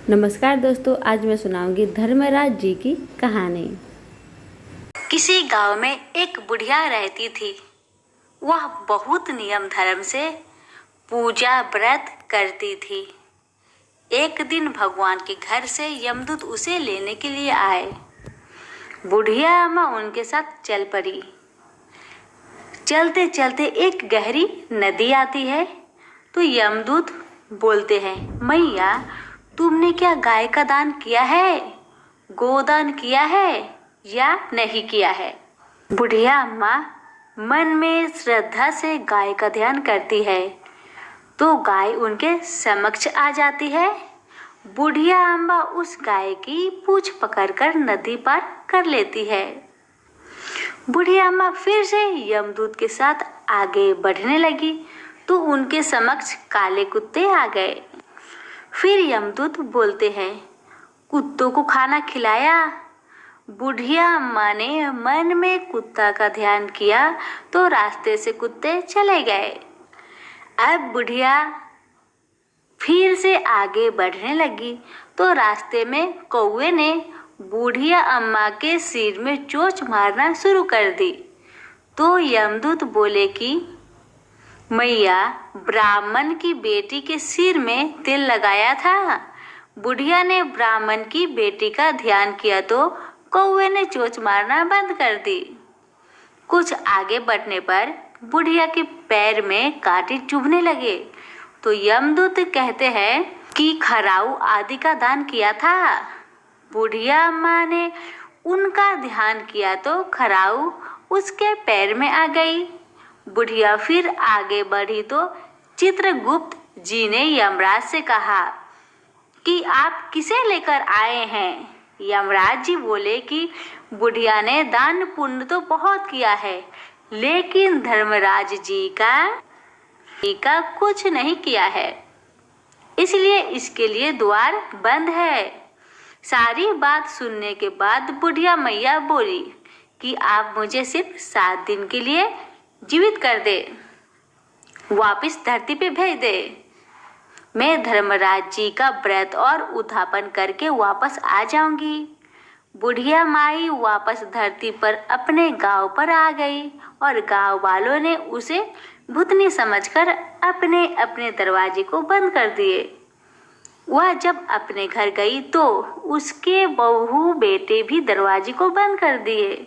नमस्कार दोस्तों, आज मैं सुनाऊंगी धर्मराज जी की कहानी। किसी गांव में एक बुढ़िया रहती थी। वह बहुत नियम धर्म से पूजा व्रत करती थी। एक दिन भगवान के घर से यमदूत उसे लेने के लिए आए। बुढ़िया अम्मा उनके साथ चल पड़ी। चलते चलते एक गहरी नदी आती है तो यमदूत बोलते हैं, मैया तुमने क्या गाय का दान किया है, गोदान किया है या नहीं किया है? बुढ़िया अम्मा मन में श्रद्धा से गाय का ध्यान करती है तो गाय उनके समक्ष आ जाती है। बुढ़िया अम्मा उस गाय की पूंछ पकड़कर नदी पार कर लेती है। बुढ़िया अम्मा फिर से यमदूत के साथ आगे बढ़ने लगी तो उनके समक्ष काले कुत्ते आ गए। फिर यमदूत बोलते हैं, कुत्तों को खाना खिलाया। बुढ़िया अम्मा ने मन में कुत्ता का ध्यान किया तो रास्ते से कुत्ते चले गए। अब बुढ़िया फिर से आगे बढ़ने लगी तो रास्ते में कौवे ने बुढ़िया अम्मा के सिर में चोंच मारना शुरू कर दी। तो यमदूत बोले कि मैया ब्राह्मण की बेटी के सिर में तेल लगाया था। बुढ़िया ने ब्राह्मण की बेटी का ध्यान किया तो कौवे ने चोंच मारना बंद कर दी। कुछ आगे बढ़ने पर बुढ़िया के पैर में कांटे चुभने लगे तो यमदूत कहते हैं कि खराऊ आदि का दान किया था। बुढ़िया अम्मा ने उनका ध्यान किया तो खराऊ उसके पैर में आ गई। बुढ़िया फिर आगे बढ़ी तो चित्रगुप्त जी ने यमराज से कहा कि आप किसे लेकर आए हैं? यमराज जी बोले कि बुढ़िया ने दान पुण्य तो बहुत किया है, लेकिन धर्मराज जी का कुछ नहीं किया है, इसलिए इसके लिए द्वार बंद है। सारी बात सुनने के बाद बुढ़िया मैया बोली कि आप मुझे सिर्फ 7 दिन के लिए जीवित कर दे, वापिस धरती पे भेज दे। मैं धर्मराज जी का व्रत और उद्यापन करके वापस आ जाऊंगी। बुढ़िया माई वापस धरती पर अपने गांव पर आ गई और गांव वालों ने उसे भूतनी समझकर अपने अपने दरवाजे को बंद कर दिए। वह जब अपने घर गई तो उसके बहू बेटे भी दरवाजे को बंद कर दिए।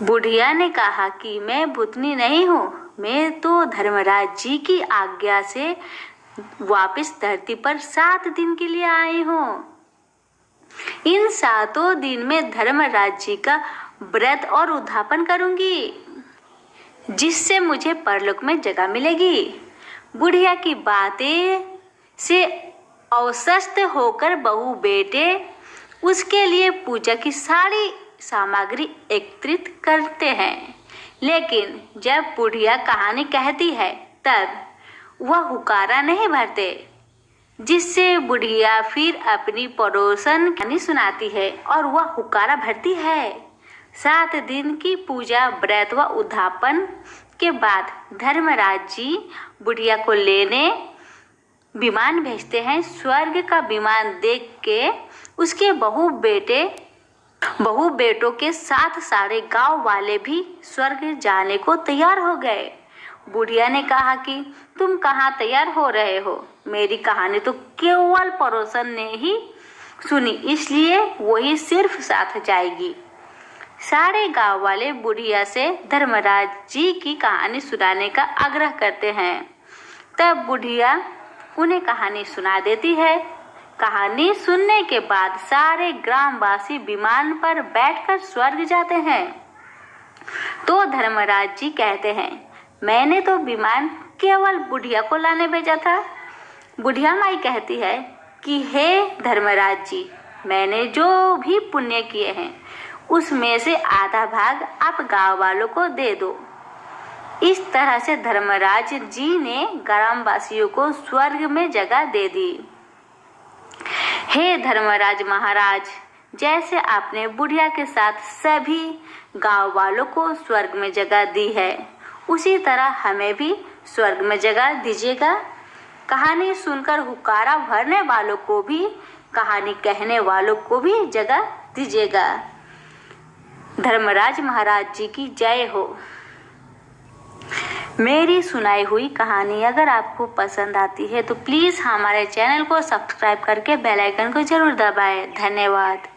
बुढ़िया ने कहा कि मैं भूतनी नहीं हूँ, मैं तो धर्मराज जी की आज्ञा से वापस धरती पर 7 दिन के लिए आई हूँ। इन 7 दिन में धर्मराज जी का व्रत और उद्यापन करूंगी, जिससे मुझे परलोक में जगह मिलेगी। बुढ़िया की बातें से अवसस्त होकर बहू बेटे उसके लिए पूजा की सारी सामग्री एकत्रित करते हैं, लेकिन जब बुढ़िया कहानी कहती है तब वह हुकारा नहीं भरते, जिससे बुढ़िया फिर अपनी पड़ोसन कहानी सुनाती है और वह हुकारा भरती है। 7 दिन की पूजा व्रत व उद्यापन के बाद धर्मराज जी बुढ़िया को लेने विमान भेजते हैं। स्वर्ग का विमान देख के उसके बहू बेटों के साथ सारे गांव वाले भी स्वर्ग जाने को तैयार हो गए। बुढ़िया ने कहा कि तुम कहाँ तैयार हो रहे हो? मेरी कहानी तो केवल पड़ोसन ने ही सुनी, इसलिए वही सिर्फ साथ जाएगी। सारे गांव वाले बुढ़िया से धर्मराज जी की कहानी सुनाने का आग्रह करते हैं। तब बुढ़िया उन्हें कहानी सुना देती है। कहानी सुनने के बाद सारे ग्रामवासी विमान पर बैठकर स्वर्ग जाते हैं। तो धर्मराज जी कहते हैं, मैंने तो विमान केवल बुढ़िया को लाने भेजा था। बुढ़िया माई कहती है कि हे धर्मराज जी, मैंने जो भी पुण्य किए हैं उसमें से आधा भाग आप गांव वालों को दे दो। इस तरह से धर्मराज जी ने ग्रामवासियों को स्वर्ग में जगह दे दी। हे धर्मराज महाराज, जैसे आपने बुढ़िया के साथ सभी गांव वालों को स्वर्ग में जगह दी है, उसी तरह हमें भी स्वर्ग में जगह दीजिएगा। कहानी सुनकर हुक्कारा भरने वालों को भी, कहानी कहने वालों को भी जगह दीजिएगा। धर्मराज महाराज जी की जय हो। मेरी सुनाई हुई कहानी अगर आपको पसंद आती है तो प्लीज़ हमारे चैनल को सब्सक्राइब करके बेल आइकन को ज़रूर दबाएं। धन्यवाद।